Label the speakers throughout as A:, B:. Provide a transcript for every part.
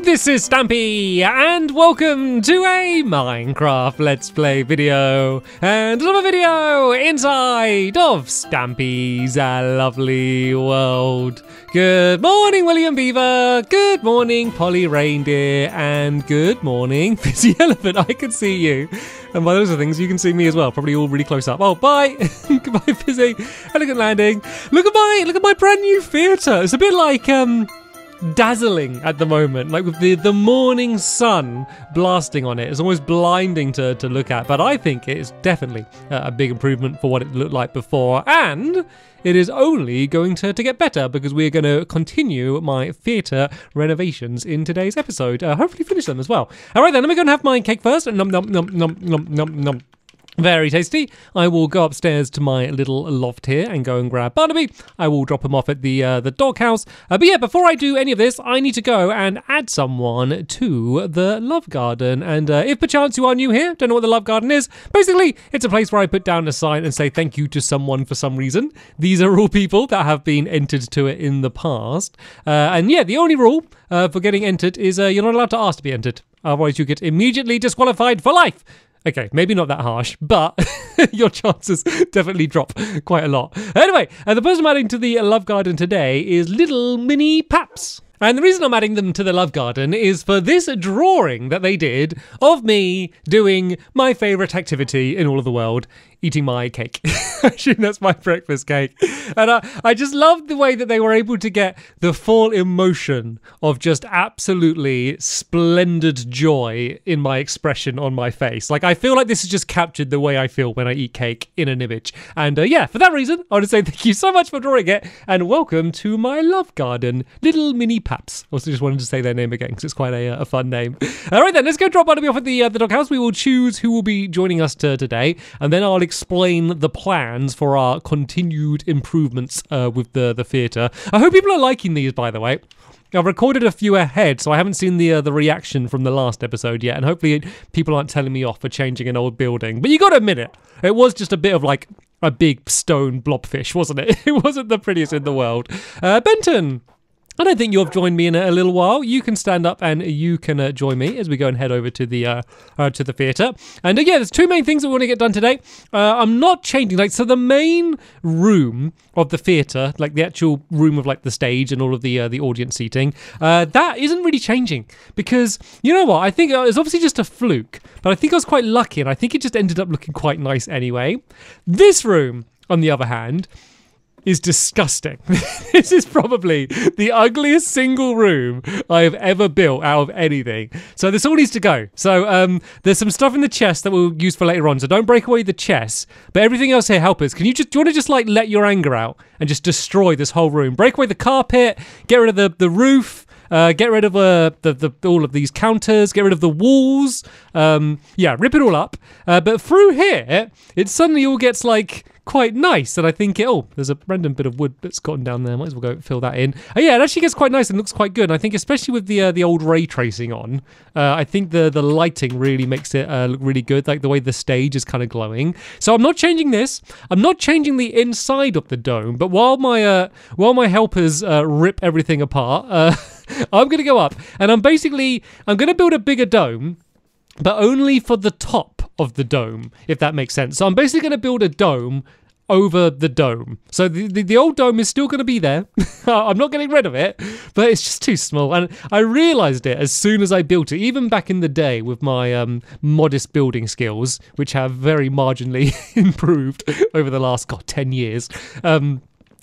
A: this is Stampy, and welcome to a Minecraft Let's Play video, and another video inside of Stampy's lovely world. Good morning, William Beaver, good morning, Polly Reindeer, and good morning, Fizzy Elephant. I can see you, and by those things, you can see me as well, probably all really close up. Oh, bye! Goodbye, Fizzy. Elegant landing. Look at my brand new theatre. It's a bit like, dazzling at the moment, like with the morning sun blasting on it. It's almost blinding to look at, but I think it is definitely a big improvement for what it looked like before, and it is only going to get better because we're going to continue my theatre renovations in today's episode. Hopefully finish them as well. All right then, let me go and have my cake first. Nom nom nom nom nom nom nom. Very tasty. I will go upstairs to my little loft here and go and grab Barnaby. I will drop him off at the doghouse. But yeah, before I do any of this, I need to go and add someone to the Love Garden. And if perchance you are new here, don't know what the Love Garden is, basically it's a place where I put down a sign and say thank you to someone for some reason. These are all people that have been entered to it in the past. And yeah, the only rule for getting entered is you're not allowed to ask to be entered. Otherwise you get immediately disqualified for life. Okay, maybe not that harsh, but your chances definitely drop quite a lot. Anyway, the person I'm adding to the Love Garden today is little mini Paps. And the reason I'm adding them to the Love Garden is for this drawing that they did of me doing my favourite activity in all of the world, eating my cake. Actually, that's my breakfast cake. And I just love the way that they were able to get the full emotion of just absolutely splendid joy in my expression on my face. Like, I feel like this has just captured the way I feel when I eat cake in an image. And yeah, for that reason, I want to say thank you so much for drawing it, and welcome to my Love Garden, little mini Paps. Also just wanted to say their name again because it's quite a fun name. All right then, let's go drop Barnaby off at the doghouse. We will choose who will be joining us today, and then I'll explain the plans for our continued improvements with the theatre. I hope people are liking these, by the way. I've recorded a few ahead, so I haven't seen the reaction from the last episode yet, and hopefully people aren't telling me off for changing an old building. But you got to admit it was just a bit of like a big stone blobfish, wasn't it? It wasn't the prettiest in the world. Benton, I don't think you've joined me in a little while. You can stand up and you can join me as we go and head over to the theatre. And yeah, there's two main things that we want to get done today. I'm not changing, so the main room of the theatre, like the actual room of like the stage and all of the audience seating, that isn't really changing because you know what? I think it's obviously just a fluke, but I think I was quite lucky and I think it just ended up looking quite nice anyway. This room, on the other hand, is disgusting. This is probably the ugliest single room I have ever built out of anything. So this all needs to go. So there's some stuff in the chest that we'll use for later on. So don't break away the chest. But everything else here, help us. Do you want to just like let your anger out and just destroy this whole room? Break away the carpet, get rid of the roof, get rid of all of these counters, get rid of the walls. Yeah, rip it all up. But through here, it suddenly all gets like quite nice, and I think there's a random bit of wood that's gotten down there. Might as well go fill that in. Yeah, it actually gets quite nice and looks quite good. And I think especially with the old ray tracing on, I think the lighting really makes it look really good. Like the way the stage is kind of glowing. So I'm not changing this. I'm not changing the inside of the dome. But while my helpers rip everything apart, I'm gonna go up and I'm gonna build a bigger dome, but only for the top of the dome, if that makes sense. So I'm basically going to build a dome over the dome. So the old dome is still going to be there. I'm not getting rid of it, but it's just too small. And I realised it as soon as I built it, even back in the day with my modest building skills, which have very marginally improved over the last, 10 years.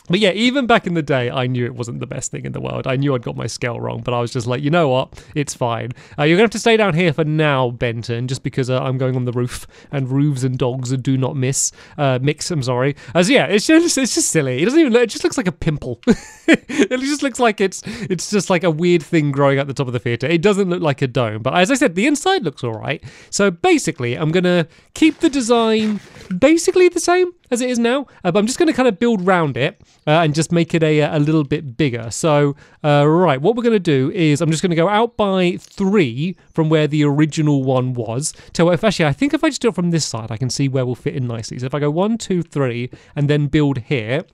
A: But yeah, even back in the day, I knew it wasn't the best thing in the world. I knew I'd got my scale wrong, but I was just like, you know what? It's fine. You're going to have to stay down here for now, Benton, just because I'm going on the roof, and roofs and dogs do not mix, I'm sorry. So yeah, it's just silly. It doesn't even look, it just looks like a pimple. It just looks like it's just like a weird thing growing at the top of the theatre. It doesn't look like a dome, but as I said, the inside looks all right. So basically, I'm going to keep the design basically the same as it is now, but I'm just going to kind of build round it and just make it a little bit bigger. So, right, what we're going to do is I'm just going to go out by 3 from where the original one was. So I think if I just do it from this side, I can see where we'll fit in nicely. So if I go 1, 2, 3, and then build here,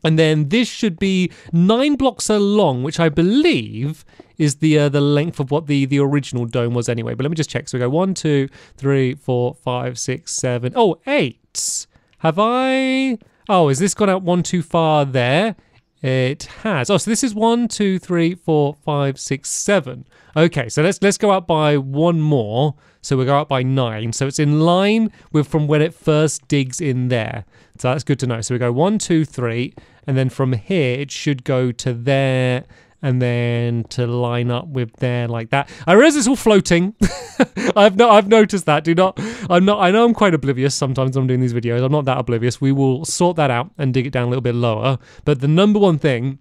A: And then this should be 9 blocks along, which I believe is the length of what the original dome was anyway. But let me just check. So we go 1, 2, 3, 4, 5, 6, 7. Oh, 8. Have I? Oh, has this gone out one too far there? It has. Oh, so this is 1, 2, 3, 4, 5, 6, 7. Okay, so let's go up by one more. So we'll go up by 9. So it's in line with from when it first digs in there. So that's good to know. So we go 1, 2, 3, and then from here it should go to there, and then to line up with there like that. I realize it's all floating. I've noticed that. I know I'm quite oblivious sometimes when I'm doing these videos. I'm not that oblivious. We will sort that out and dig it down a little bit lower. But the number one thing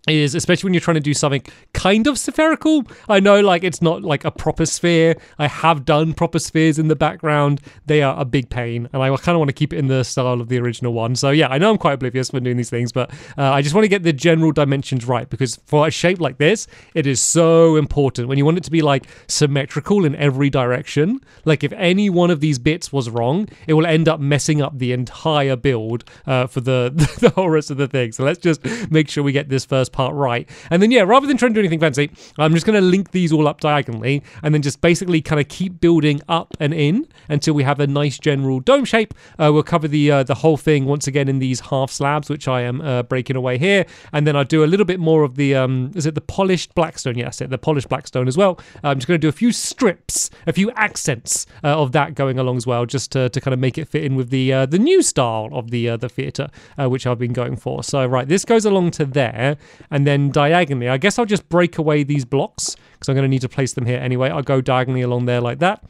A: is, especially when you're trying to do something kind of spherical. I know, like, it's not like a proper sphere. I have done proper spheres in the background. They are a big pain, and I kind of want to keep it in the style of the original one. So yeah, I know I'm quite oblivious when doing these things, but I just want to get the general dimensions right, because for a shape like this, it is so important when you want it to be like symmetrical in every direction. Like, if any one of these bits was wrong, it will end up messing up the entire build for the whole rest of the thing. So let's just make sure we get this first part right. And then, yeah, rather than trying to do anything fancy, I'm just going to link these all up diagonally and then just basically kind of keep building up and in until we have a nice general dome shape. We'll cover the whole thing once again in these half slabs, which I am breaking away here. And then I'll do a little bit more of the, is it the polished blackstone? Yes, the polished blackstone as well. I'm just going to do a few strips, a few accents of that going along as well, just to kind of make it fit in with the new style of the theatre, which I've been going for. So, right, this goes along to there. And then diagonally, I guess I'll just break away these blocks because I'm going to need to place them here anyway. I'll go diagonally along there like that.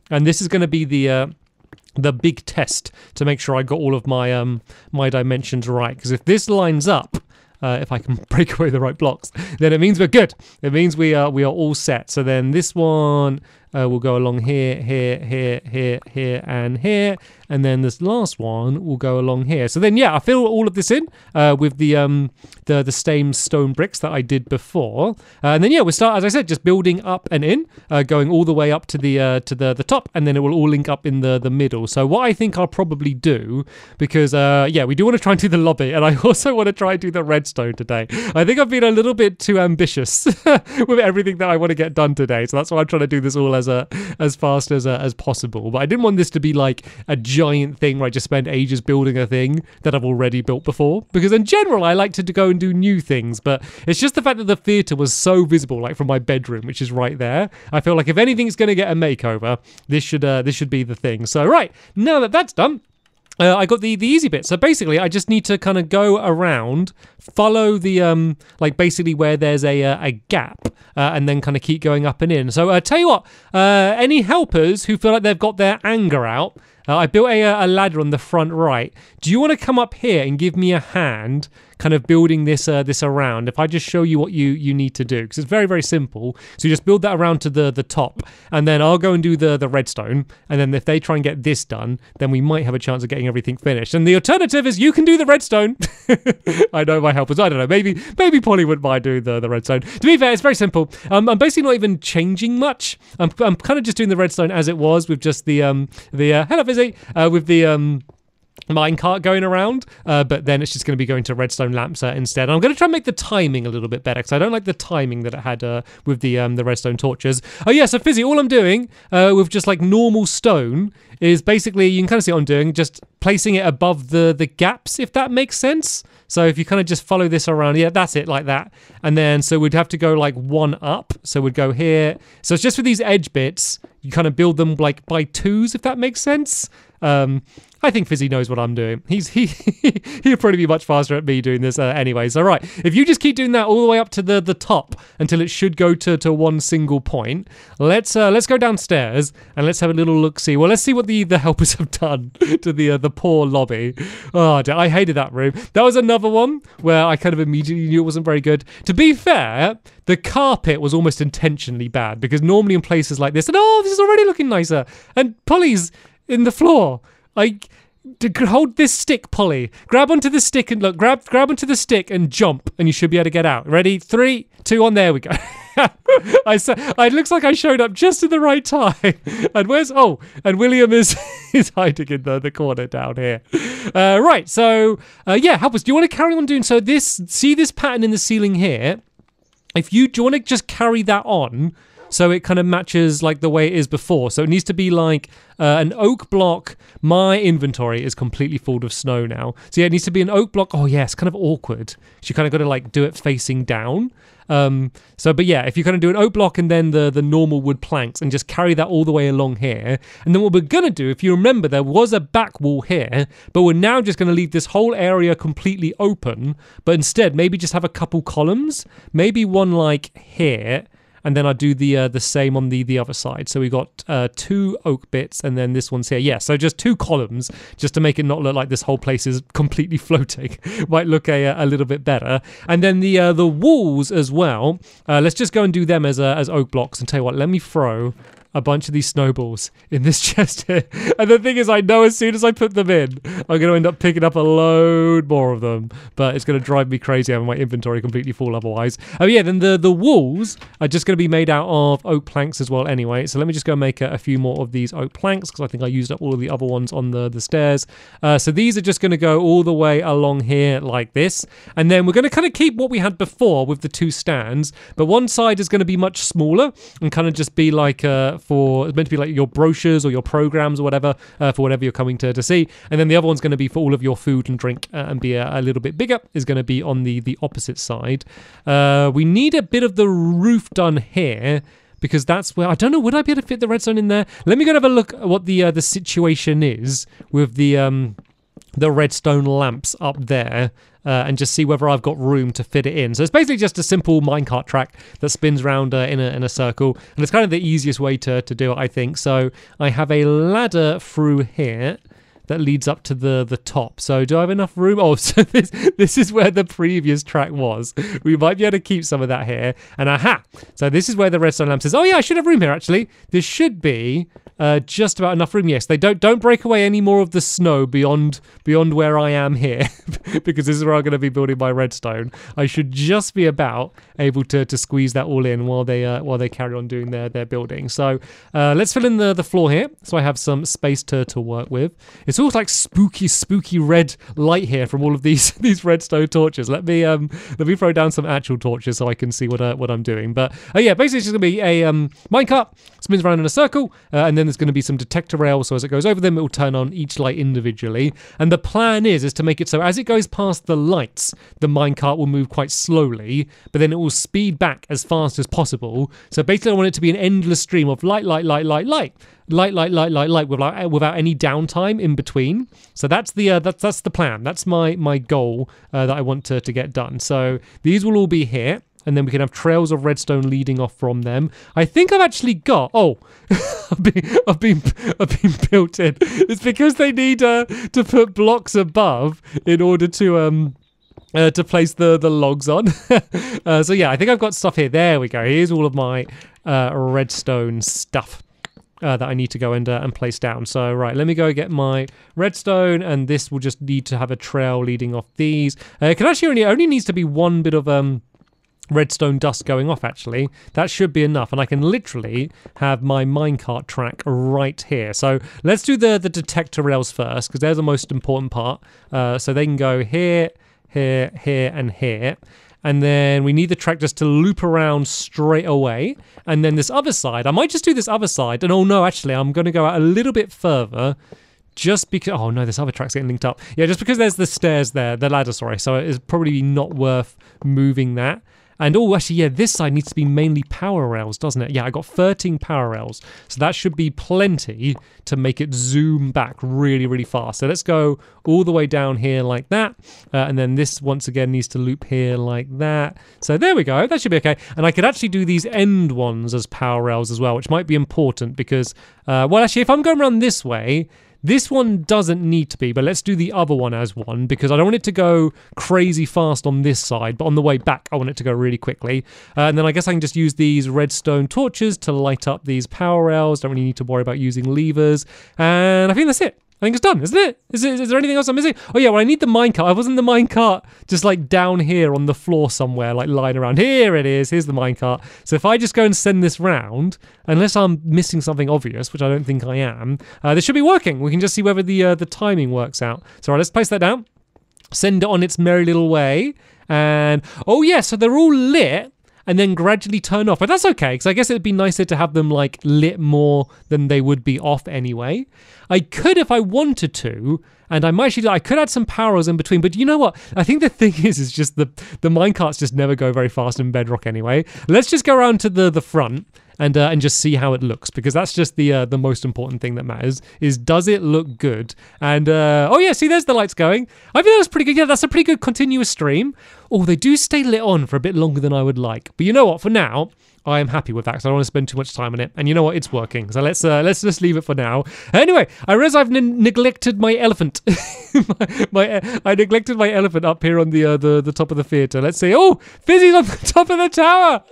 A: And this is going to be the big test to make sure I got all of my my dimensions right. Because if this lines up, if I can break away the right blocks, then it means we're good. It means we are all set. So then this one will go along here, here, here, here, here, and here. And then this last one will go along here. So then, yeah, I fill all of this in with the same stone bricks that I did before. And then, yeah, we'll start, as I said, just building up and in, going all the way up to the top, and then it will all link up in the middle. So what I think I'll probably do, because, yeah, we do want to try and do the lobby, and I also want to try and do the redstone today. I think I've been a little bit too ambitious with everything that I want to get done today. So that's why I'm trying to do this all as fast as possible. But I didn't want this to be like a giant thing where I just spend ages building a thing that I've already built before, because in general I like to go and do new things, but it's just the fact that the theatre was so visible, like from my bedroom, which is right there. I feel like if anything's going to get a makeover, this should be the thing. So right, now that that's done, I got the easy bit. So basically, I just need to kind of go around, follow the like basically where there's a gap, and then kind of keep going up and in. So tell you what, any helpers who feel like they've got their anger out, I built a ladder on the front right. Do you want to come up here and give me a hand kind of building this around? If I just show you what you need to do, because it's very, very simple. So you just build that around to the top, and then I'll go and do the redstone, and then if they try and get this done, then we might have a chance of getting everything finished. And the alternative is you can do the redstone. I know my helpers, I don't know, maybe Polly wouldn't mind doing the redstone. To be fair, it's very simple. I'm basically not even changing much. I'm kind of just doing the redstone as it was, with just the hello Fizzy, with the minecart going around, but then it's just going to be going to redstone lamps instead. And I'm going to try and make the timing a little bit better, because I don't like the timing that it had with the redstone torches. Oh yeah, so Fizzy, all I'm doing with just like normal stone is basically, you can kind of see what I'm doing, just placing it above the gaps, if that makes sense. So if you kind of just follow this around, yeah, that's it, like that. And then, so we'd have to go like one up. So we'd go here. So it's just for these edge bits, you kind of build them like by twos, if that makes sense. I think Fizzy knows what I'm doing. He'll probably be much faster at me doing this anyway. So right, if you just keep doing that all the way up to the top until it should go to one single point. Let's go downstairs and let's have a little look-see. Well, let's see what the helpers have done to the poor lobby. Oh, dear, I hated that room. That was another one where I kind of immediately knew it wasn't very good. To be fair, the carpet was almost intentionally bad, because normally in places like this, and oh, this is already looking nicer. And Polly's in the floor. Hold this stick, Polly. Grab onto the stick and look. Grab onto the stick and jump, and you should be able to get out. Ready? 3, 2 on, there we go. It looks like I showed up just in the right time. And and William is hiding in the corner down here. Right, so yeah, help us. Do you want to carry on doing so? See this pattern in the ceiling here? Do you want to just carry that on so it kind of matches like the way it is before? So it needs to be like an oak block. My inventory is completely full of snow now. So yeah, it needs to be an oak block. Oh yeah, it's kind of awkward. So you kind of got to like do it facing down. But yeah, if you kind of do an oak block and then the normal wood planks and just carry that all the way along here. And then what we're going to do, if you remember, there was a back wall here, but we're now just going to leave this whole area completely open. But instead, maybe just have a couple columns, maybe one like here. And then I do the same on the other side. So we got 2 oak bits, and then this one's here. Yeah, so just 2 columns, just to make it not look like this whole place is completely floating. Might look a little bit better. And then the walls as well. Let's just go and do them as oak blocks. And tell you what, let me throw a bunch of these snowballs in this chest here. And the thing is, I know as soon as I put them in, I'm going to end up picking up a load more of them. But it's going to drive me crazy having my inventory completely full otherwise. Oh yeah, then the walls are just going to be made out of oak planks as well anyway. So let me just go make a few more of these oak planks, because I think I used up all of the other ones on the stairs. So these are just going to go all the way along here like this. And then we're going to kind of keep what we had before with the 2 stands. But one side is going to be much smaller and kind of just be like it's meant to be like your brochures or your programs or whatever, for whatever you're coming to see. And then the other one's going to be for all of your food and drink, and be a little bit bigger, is going to be on the opposite side. We need a bit of the roof done here, because that's where, I don't know, would I be able to fit the redstone in there? Let me go and have a look at what the situation is with the redstone lamps up there. And just see whether I've got room to fit it in. So it's basically just a simple minecart track that spins around in a circle, and it's kind of the easiest way to do it, I think. So I have a ladder through here that leads up to the top. So do I have enough room? Oh, so this is where the previous track was. We might be able to keep some of that here. And aha! So this is where the redstone lamp is. Oh yeah, I should have room here actually. There should be just about enough room. Yes, they don't break away any more of the snow beyond where I am here, because this is where I'm going to be building my redstone. I should just be about able to squeeze that all in while they carry on doing their building. So let's fill in the floor here, so I have some space to work with. It's all like spooky red light here from all of these redstone torches. Let me throw down some actual torches so I can see what I'm doing. But yeah, basically it's just gonna be a minecart, spins around in a circle, and then there's going to be some detector rails, so as it goes over them, it will turn on each light individually. And the plan is to make it so as it goes past the lights, the minecart will move quite slowly, but then it will speed back as fast as possible. So basically I want it to be an endless stream of light without any downtime in between. So that's the plan. That's my goal that I want to get done. So these will all be here, and then we can have trails of redstone leading off from them. I think I've actually got... Oh, I've been built in. It's because they need to put blocks above in order to place the logs on. So yeah, I think I've got stuff here. There we go. Here's all of my redstone stuff that I need to go and place down. So right, let me go get my redstone, and this will just need to have a trail leading off these. It can actually only needs to be one bit of redstone dust going off. Actually, that should be enough, and I can literally have my minecart track right here. So let's do the detector rails first, because they're the most important part. So they can go here, here, here, and here. And then we need the track just to loop around straight away. And then this other side, I might just do this other side. And oh no, actually, I'm going to go out a little bit further, just because... Oh no, this other track's getting linked up. Yeah, just because there's the stairs there, the ladder, sorry. So it's probably not worth moving that. And oh, actually, yeah, this side needs to be mainly power rails, doesn't it? Yeah, I got 13 power rails. So that should be plenty to make it zoom back really, really fast. So let's go all the way down here like that. And then this, once again, needs to loop here like that. So there we go. That should be okay. And I could actually do these end ones as power rails as well, which might be important because, well, actually, if I'm going around this way... This one doesn't need to be, but let's do the other one as one, because I don't want it to go crazy fast on this side, but on the way back, I want it to go really quickly. And then I guess I can just use these redstone torches to light up these power rails. Don't really need to worry about using levers. And I think that's it. I think it's done, isn't it? Is there anything else I'm missing? Oh yeah, well I need the minecart. I wasn't the minecart just like down here on the floor somewhere, like lying around. Here it is. Here's the minecart. So if I just go and send this round, unless I'm missing something obvious, which I don't think I am, this should be working. We can just see whether the timing works out. So all right, let's place that down. Send it on its merry little way. And oh yeah, so they're all lit and then gradually turn off. But that's okay, because I guess it'd be nicer to have them like lit more than they would be off anyway. I could, if I wanted to, and I could add some powers in between, but you know what? I think the thing is just the minecarts just never go very fast in Bedrock anyway. Let's just go around to the front and just see how it looks, because that's just the most important thing that matters, is does it look good? And oh yeah, see, there's the lights going. I think that's pretty good. Yeah, that's a pretty good continuous stream. Oh, they do stay lit on for a bit longer than I would like, but you know what? For now, I am happy with that because I don't want to spend too much time on it. And you know what? It's working. So let's just leave it for now. Anyway, I realize I've neglected my elephant. I neglected my elephant up here on the top of the theatre. Let's see. Oh, Fizzy's on the top of the tower,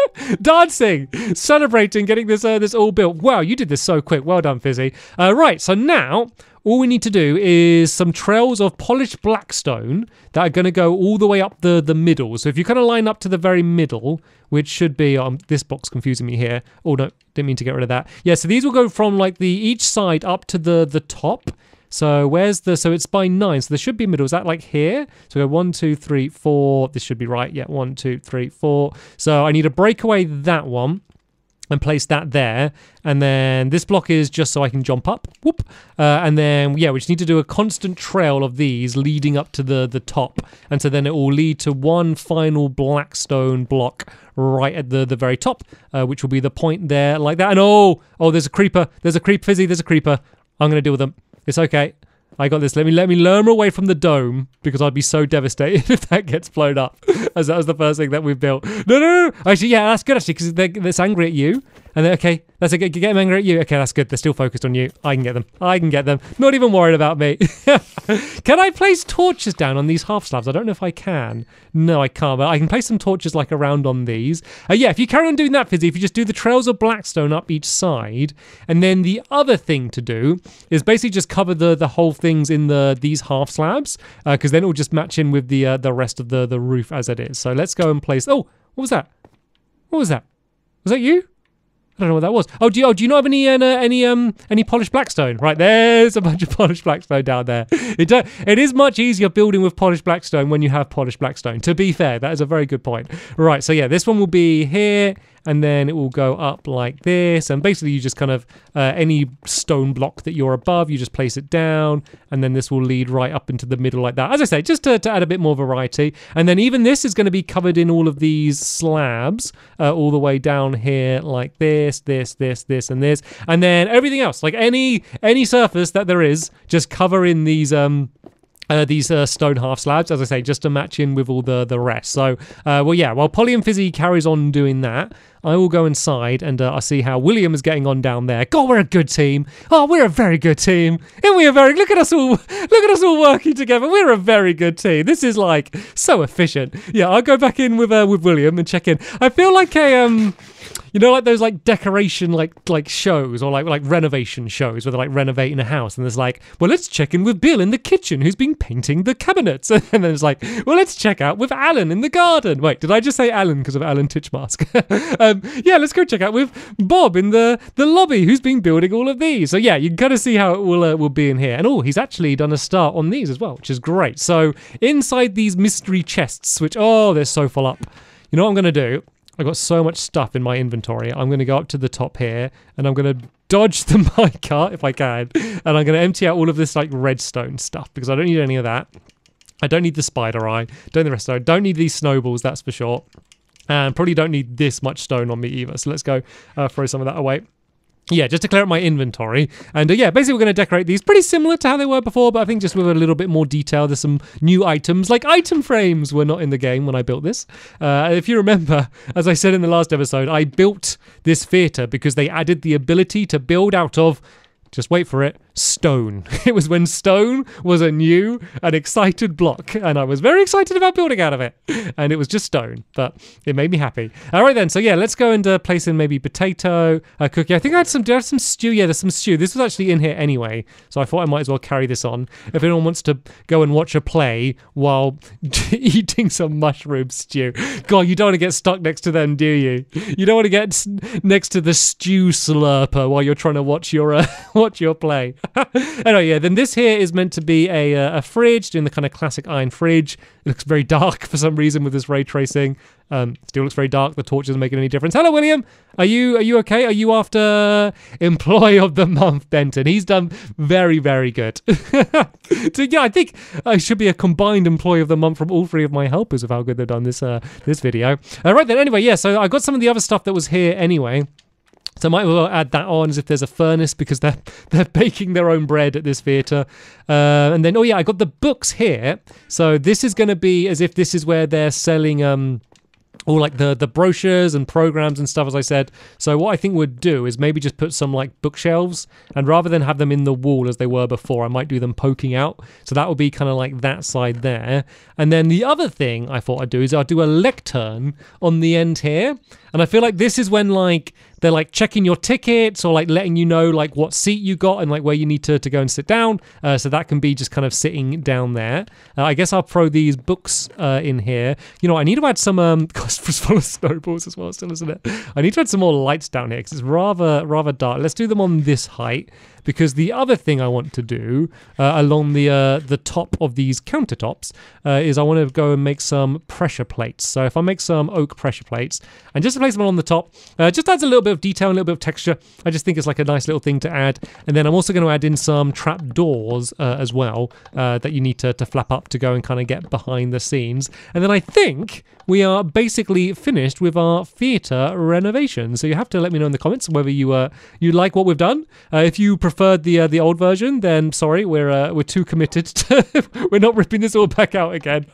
A: dancing, celebrating, getting this all built. Wow, you did this so quick. Well done, Fizzy. Right, so now all we need to do is some trails of polished blackstone that are going to go all the way up the middle. So if you kind of line up to the very middle, which should be, this box confusing me here. Oh no, didn't mean to get rid of that. Yeah, so these will go from like each side up to the top. So so it's by 9, so there should be a middle. Is that like here? So we go 1, 2, 3, 4. This should be right. Yeah, 1, 2, 3, 4. So I need to break away that one and place that there, and then this block is just so I can jump up. Whoop. And then yeah, we just need to do a constant trail of these leading up to the top, and so then it will lead to one final blackstone block right at the very top, which will be the point there, like that. And oh, there's a creeper, Fizzy, there's a creeper. I'm gonna deal with them. It's okay. I got this. Let me lure him away from the dome, because I'd be so devastated if that gets blown up, as that was the first thing that we built. No. Actually, yeah, that's good, actually, because they're angry at you. And then, okay, that's okay. Get them angry at you. Okay, that's good. They're still focused on you. I can get them. Not even worried about me. Can I place torches down on these half slabs? I don't know if I can. No, I can't. But I can place some torches like around on these. Yeah, if you carry on doing that, Fizzy, if you just do the trails of blackstone up each side, and then the other thing to do is basically just cover the whole things in these half slabs, because then it will just match in with the rest of the roof as it is. So let's go and place. Oh, what was that? What was that? Was that you? I don't know what that was. Oh, do you not have any polished blackstone? Right, there's a bunch of polished blackstone down there. It is much easier building with polished blackstone when you have polished blackstone. To be fair, that is a very good point. Right, so yeah, this one will be here, and then it will go up like this, and basically you just kind of any stone block that you're above, you just place it down, and then this will lead right up into the middle like that. As I say, just to add a bit more variety. And then even this is going to be covered in all of these slabs all the way down here like this, and this, and then everything else, like any surface that there is, just cover in these stone half slabs, as I say, just to match in with all the rest. So, well, yeah, while Polly and Fizzy carries on doing that, I will go inside and I'll see how William is getting on down there. God, we're a good team. Oh, we're a very good team. And we are look at us all working together. We're a very good team. This is like so efficient. Yeah, I'll go back in with William and check in. I feel like you know, like those like decoration like shows, or like renovation shows where they're like renovating a house, and there's like, well, let's check in with Bill in the kitchen who's been painting the cabinets, and then it's like, well, let's check out with Alan in the garden. Wait, did I just say Alan because of Alan Titchmask? Yeah, let's go check out with Bob in the lobby who's been building all of these. So yeah, you can kind of see how it will be in here. And oh, he's actually done a start on these as well, which is great. So inside these mystery chests, which they're so full up. You know what I'm gonna do? I've got so much stuff in my inventory. I'm going to go up to the top here, and I'm going to dodge the minecart if I can, and I'm going to empty out all of this like redstone stuff, because I don't need any of that. I don't need the spider eye. Don't need the rest of it. Don't need these snowballs, that's for sure. And probably don't need this much stone on me either. So let's go throw some of that away. Yeah, just to clear up my inventory. And yeah, basically we're going to decorate these pretty similar to how they were before, but I think just with a little bit more detail. There's some new items, like item frames were not in the game when I built this. If you remember, as I said in the last episode, I built this theatre because they added the ability to build out of just wait for it, stone. It was when stone was a new and excited block, and I was very excited about building out of it. And it was just stone, but it made me happy. All right then, so yeah, let's go and place in maybe potato, cookie. I think I had some stew. Yeah, there's some stew. This was actually in here anyway, so I thought I might as well carry this on. If anyone wants to go and watch a play while eating some mushroom stew. God, you don't want to get stuck next to them, do you? You don't want to get next to the stew slurper while you're trying to watch your watch your play. Anyway, yeah, then this here is meant to be a fridge, doing the kind of classic iron fridge. It looks very dark for some reason with this ray tracing. Still looks very dark. The torch isn't making any difference. Hello, William. Are you okay? Are you after Employee of the Month, Benton? He's done very, very good. So yeah, I think I should be a combined Employee of the Month from all three of my helpers of how good they've done this video. Right then. Anyway, yeah. So I got some of the other stuff that was here anyway. So I might as well add that on as if there's a furnace, because they're baking their own bread at this theatre. And then, oh yeah, I got the books here. So this is going to be as if this is where they're selling all like the brochures and programs and stuff, as I said. So what I think we'd do is maybe just put some like bookshelves, and rather than have them in the wall as they were before, I might do them poking out. So that would be kind of like that side there. And then the other thing I thought I'd do is I'll do a lectern on the end here. And I feel like this is when like they're like checking your tickets, or like letting you know like what seat you got and like where you need to go and sit down. So that can be just kind of sitting down there. I guess I'll throw these books in here. You know, I need to add some gosh, it's full of snowballs as well still, isn't it? I need to add some more lights down here because it's rather dark. Let's do them on this height, because the other thing I want to do along the top of these countertops is I want to go and make some pressure plates. So if I make some oak pressure plates and just place them on the top, just adds a little bit of detail, a little bit of texture. I just think it's like a nice little thing to add. And then I'm also going to add in some trap doors as well that you need to flap up to go and kind of get behind the scenes. And then I think we are basically finished with our theatre renovation. So you have to let me know in the comments whether you like what we've done. If you preferred the old version, then sorry, we're too committed to we're not ripping this all back out again.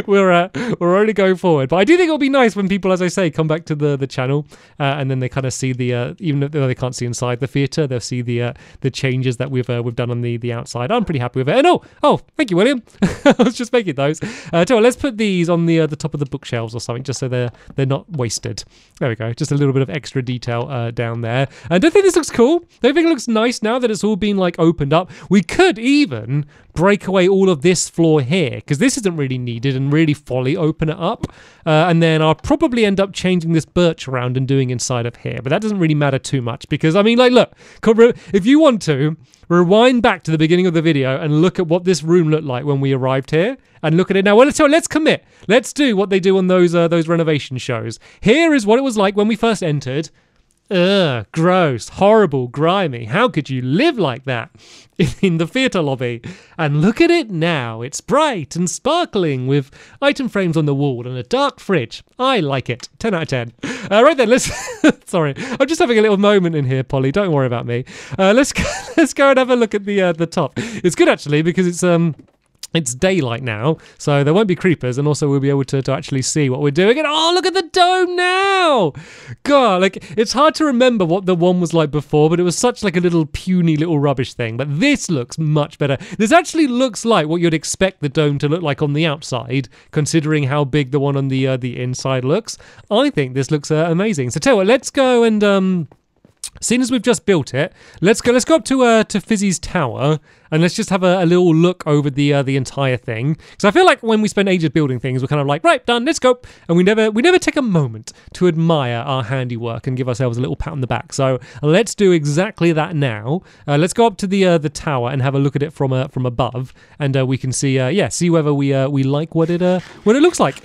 A: we're only going forward. But I do think it'll be nice when people, as I say, come back to the channel and then they kind of see the even though they can't see inside the theatre, they'll see the changes that we've done on the outside. I'm pretty happy with it. And oh, thank you, William. I was just making those. So let's put these on the top of the bookshelves or something, just so they're not wasted. There we go. Just a little bit of extra detail down there. And don't think this looks cool? Don't think it looks nice now that it's all been like opened up? We could even break away all of this floor here, because this isn't really needed, and really fully open it up. And then I'll probably end up changing this birch around and doing inside of here. But that doesn't really matter too much, because I mean, like, look, if you want to, rewind back to the beginning of the video and look at what this room looked like when we arrived here, and look at it now. Well, let's commit. Let's do what they do on those renovation shows. Here is what it was like when we first entered. Ugh, gross, horrible, grimy. How could you live like that in the theatre lobby? And look at it now. It's bright and sparkling with item frames on the wall and a dark fridge. I like it. 10 out of 10. Right then, let's... Sorry, I'm just having a little moment in here, Polly. Don't worry about me. Let's go and have a look at the top. It's good, actually, because it's daylight now, so there won't be creepers, and also we'll be able to actually see what we're doing. And oh, look at the dome now! God, like, it's hard to remember what the one was like before, but it was such like a little puny little rubbish thing. But this looks much better. This actually looks like what you'd expect the dome to look like on the outside, considering how big the one on the inside looks. I think this looks amazing. So tell you what, let's go and seeing as we've just built it, let's go up to Fizzy's tower, and let's just have a little look over the entire thing. Because I feel like when we spend ages building things, we're kind of like, right, done, let's go, and we never take a moment to admire our handiwork and give ourselves a little pat on the back. So let's do exactly that now. Let's go up to the tower and have a look at it from above, and we can see see whether we like what it looks like.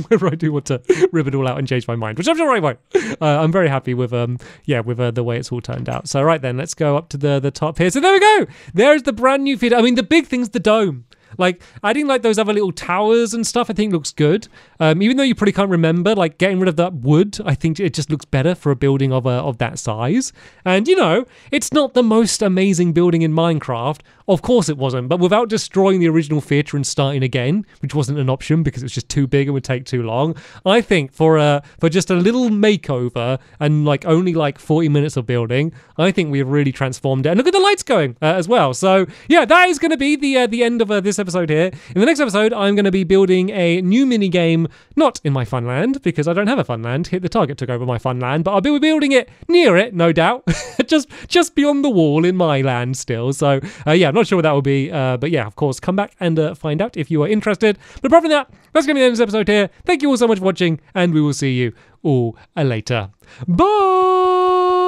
A: Whether I do want to rip it all out and change my mind, which I'm sure I won't. I'm very happy with the way it's all turned out. So right then, let's go up to the top here. So there we go. There's the brand new feed. I mean, the big thing's the dome. Like, adding like those other little towers and stuff, I think looks good. Even though you probably can't remember, like getting rid of that wood, I think it just looks better for a building of that size. And you know, it's not the most amazing building in Minecraft. Of course it wasn't, but without destroying the original theatre and starting again, which wasn't an option because it was just too big and would take too long, I think for just a little makeover and like only like 40 minutes of building, I think we've really transformed it. And look at the lights going as well. So yeah, that is going to be the end of this episode here. In the next episode, I'm going to be building a new mini game, not in my fun land because I don't have a fun land. Hit the target took over my fun land, but I'll be building it near it, no doubt, just beyond the wall in my land still. So yeah, I'm not sure what that will be, but yeah, of course, come back and find out if you are interested. But apart from that, that's going to be the end of this episode here. Thank you all so much for watching, and we will see you all later. Bye!